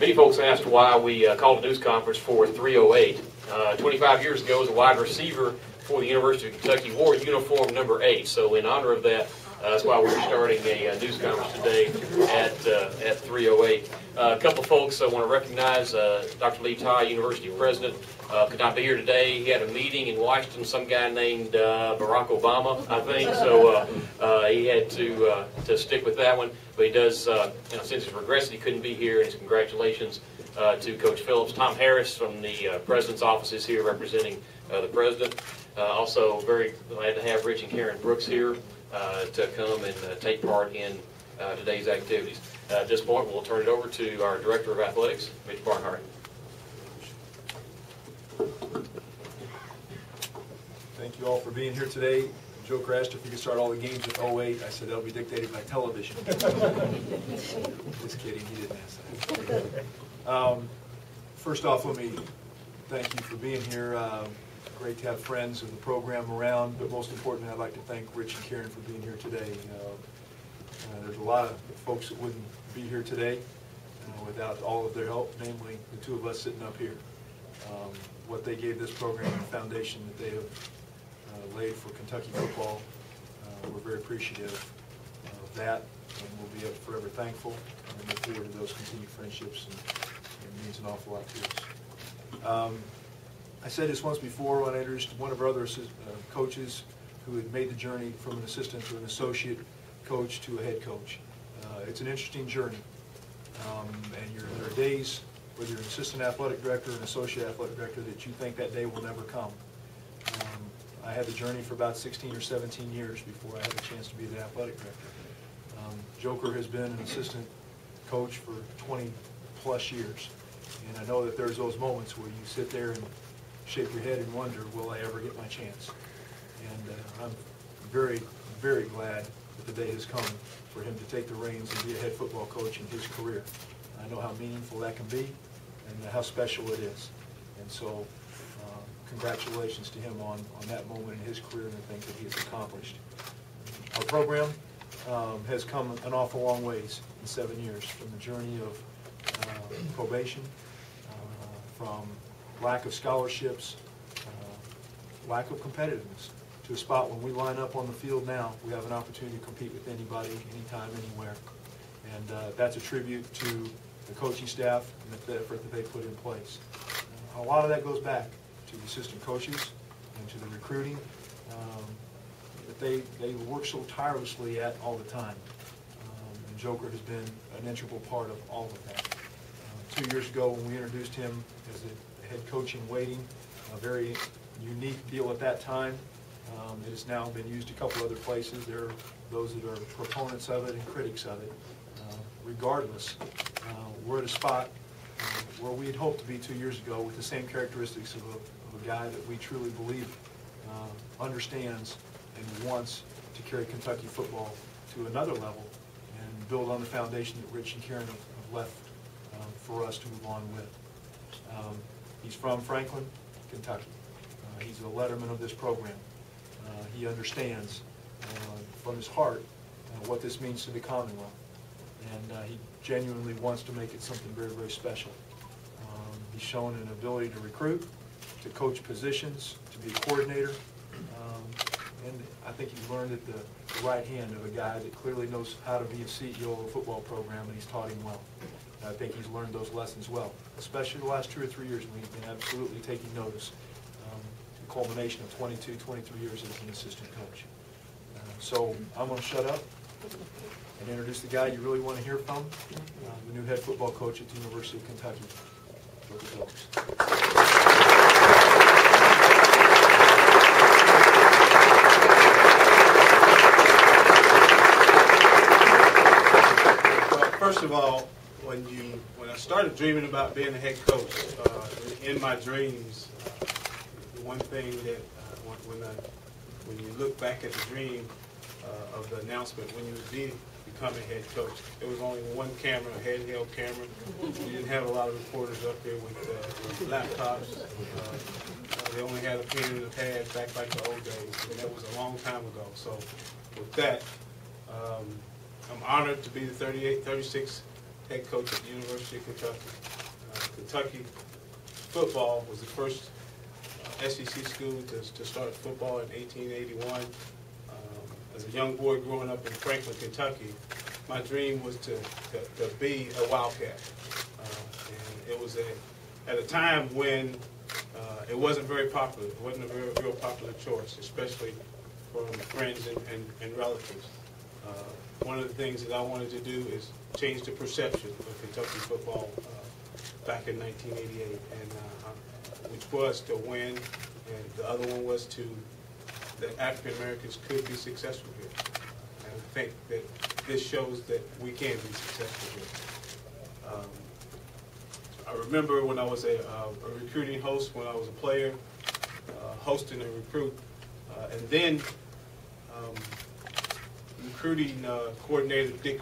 Many folks asked why we called a news conference for 308. 25 years ago, as a wide receiver for the University of Kentucky, wore uniform number 8. So in honor of that, that's why we're starting a news conference today at 308. A couple of folks I want to recognize. Dr. Lee Ty, University President, could not be here today. He had a meeting in Washington, some guy named Barack Obama, I think. So he had to stick with that one. But he does, since he's regressed, he couldn't be here. And his congratulations to Coach Phillips. Tom Harris from the President's office is here representing the President. Also very glad to have Rich and Karen Brooks here to come and take part in today's activities. At this point, we'll turn it over to our Director of Athletics, Mitch Barnhart. Thank you all for being here today. Joe asked if we could start all the games with 08. I said that'll be dictated by television. Just kidding, he didn't ask that. First off, let me thank you for being here. Great to have friends of the program around, but most importantly, I'd like to thank Rich and Karen for being here today. There's a lot of folks that wouldn't be here today without all of their help, namely the two of us sitting up here. What they gave this program and foundation that they have laid for Kentucky football, we're very appreciative of that, and we'll be forever thankful and look forward to those continued friendships, and it means an awful lot to us. I said this once before when I introduced one of our other coaches who had made the journey from an assistant to an associate coach to a head coach. It's an interesting journey, and there are days, whether you're an assistant athletic director or an associate athletic director, that you think that day will never come. I had the journey for about 16 or 17 years before I had the chance to be the athletic director. Joker has been an assistant coach for 20 plus years, and I know that there's those moments where you sit there and shake your head and wonder, will I ever get my chance? And I'm very, very glad that the day has come for him to take the reins and be a head football coach in his career. I know how meaningful that can be and how special it is. And so congratulations to him on that moment in his career and the things that he has accomplished. Our program has come an awful long ways in 7 years, from the journey of probation, from lack of scholarships, lack of competitiveness, to a spot when we line up on the field now, we have an opportunity to compete with anybody, anytime, anywhere. And that's a tribute to the coaching staff and the effort that they put in place. A lot of that goes back to the assistant coaches and to the recruiting that they work so tirelessly at all the time. And Joker has been an integral part of all of that. 2 years ago, when we introduced him as the head coach in waiting, a very unique deal at that time. It has now been used a couple other places. There are those that are proponents of it and critics of it. Regardless, we're at a spot where we had hoped to be 2 years ago, with the same characteristics of a guy that we truly believe understands and wants to carry Kentucky football to another level and build on the foundation that Rich and Karen have left for us to move on with. He's from Franklin, Kentucky. He's a letterman of this program. He understands from his heart what this means to the Commonwealth, and he genuinely wants to make it something very, very special. He's shown an ability to recruit, to coach positions, to be a coordinator, and I think he's learned at the right hand of a guy that clearly knows how to be a CEO of a football program, and he's taught him well. And I think he's learned those lessons well, especially the last 2 or 3 years when he's been absolutely taking notice. The culmination of 22, 23 years as an assistant coach. So I'm going to shut up and introduce the guy you really want to hear from, the new head football coach at the University of Kentucky, Joker Phillips. Well, first of all, when I started dreaming about being a head coach, in my dreams, the one thing that when you look back at the dream of the announcement, when you did become a head coach, there was only one camera, a handheld camera. You didn't have a lot of reporters up there with laptops. They only had a pen and a pad back like the old days, and that was a long time ago. So with that, I'm honored to be the 36th head coach at the University of Kentucky. Kentucky football was the first SEC school to start football in 1881. As a young boy growing up in Franklin, Kentucky, my dream was to be a Wildcat. And it was at a time when it wasn't very popular. It wasn't a real popular choice, especially from friends and relatives. One of the things that I wanted to do is change the perception of Kentucky football back in 1988, and which was to win, and the other one was that African Americans could be successful here. And I think that this shows that we can be successful here. I remember when I was a recruiting host, when I was a player, hosting a recruit, and then recruiting coordinator Dick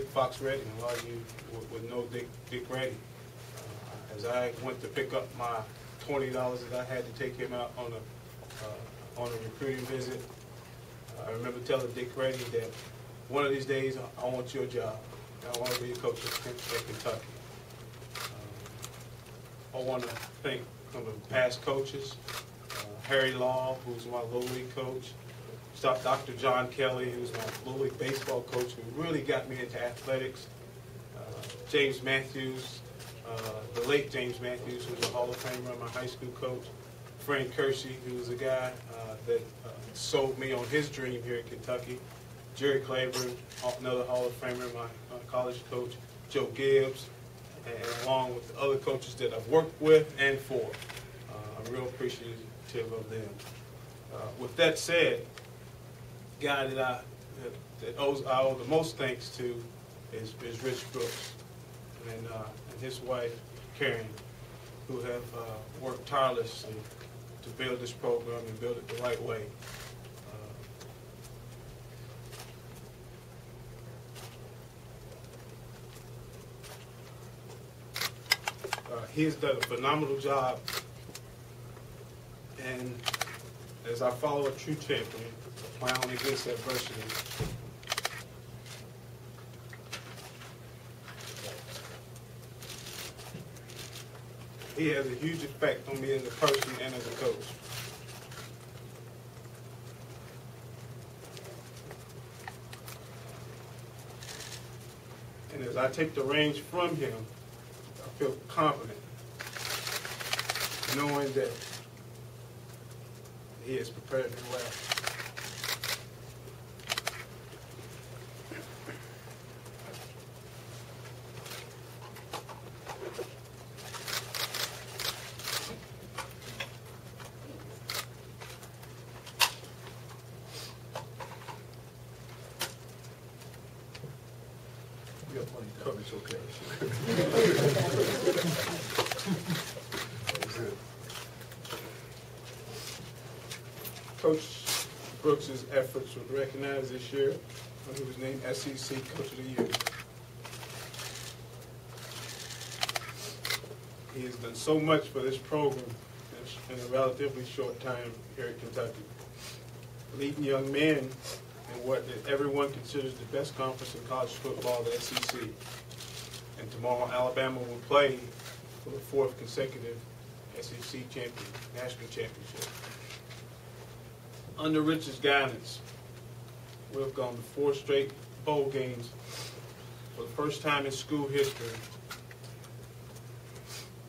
Fox Redding. A lot of you would know Dick Redding. As I went to pick up my $20 that I had to take him out on a recruiting visit, I remember telling Dick Redding that one of these days I want your job. I want to be a coach at Kentucky. I want to thank some of the past coaches, Harry Law, who's my Little League coach, Dr. John Kelly, who's my Little League baseball coach, who really got me into athletics, James Matthews, the late James Matthews, who's a Hall of Famer, my high school coach, Frank Kersey, who was a guy that sold me on his dream here at Kentucky, Jerry Claiborne, another Hall of Famer, my college coach, Joe Gibbs, and along with the other coaches that I've worked with and for. I'm real appreciative of them. With that said, the guy that I owe the most thanks to is Rich Brooks and his wife, Karen, who have worked tirelessly to build this program and build it the right way. He has done a phenomenal job, and as I follow a true champion, plowing against adversity, he has a huge effect on me as a person and as a coach. And as I take the reins from him, I feel confident, knowing that he has prepared me well. We got plenty of time, it's okay. Coach Brooks' efforts were recognized this year when he was named SEC Coach of the Year. He has done so much for this program in a relatively short time here at Kentucky, leading young men in what everyone considers the best conference in college football, the SEC. And tomorrow, Alabama will play for the 4th consecutive SEC national championship. Under Rich's guidance, we've gone to 4 straight bowl games for the first time in school history,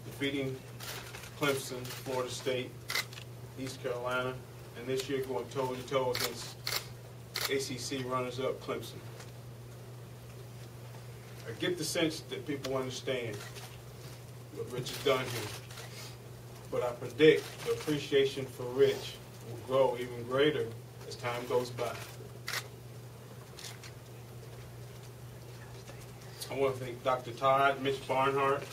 defeating Clemson, Florida State, East Carolina, and this year going toe-to-toe against ACC runners-up Clemson. I get the sense that people understand what Rich has done here, but I predict the appreciation for Rich will grow even greater as time goes by. I want to thank Dr. Todd, Mitch Barnhart,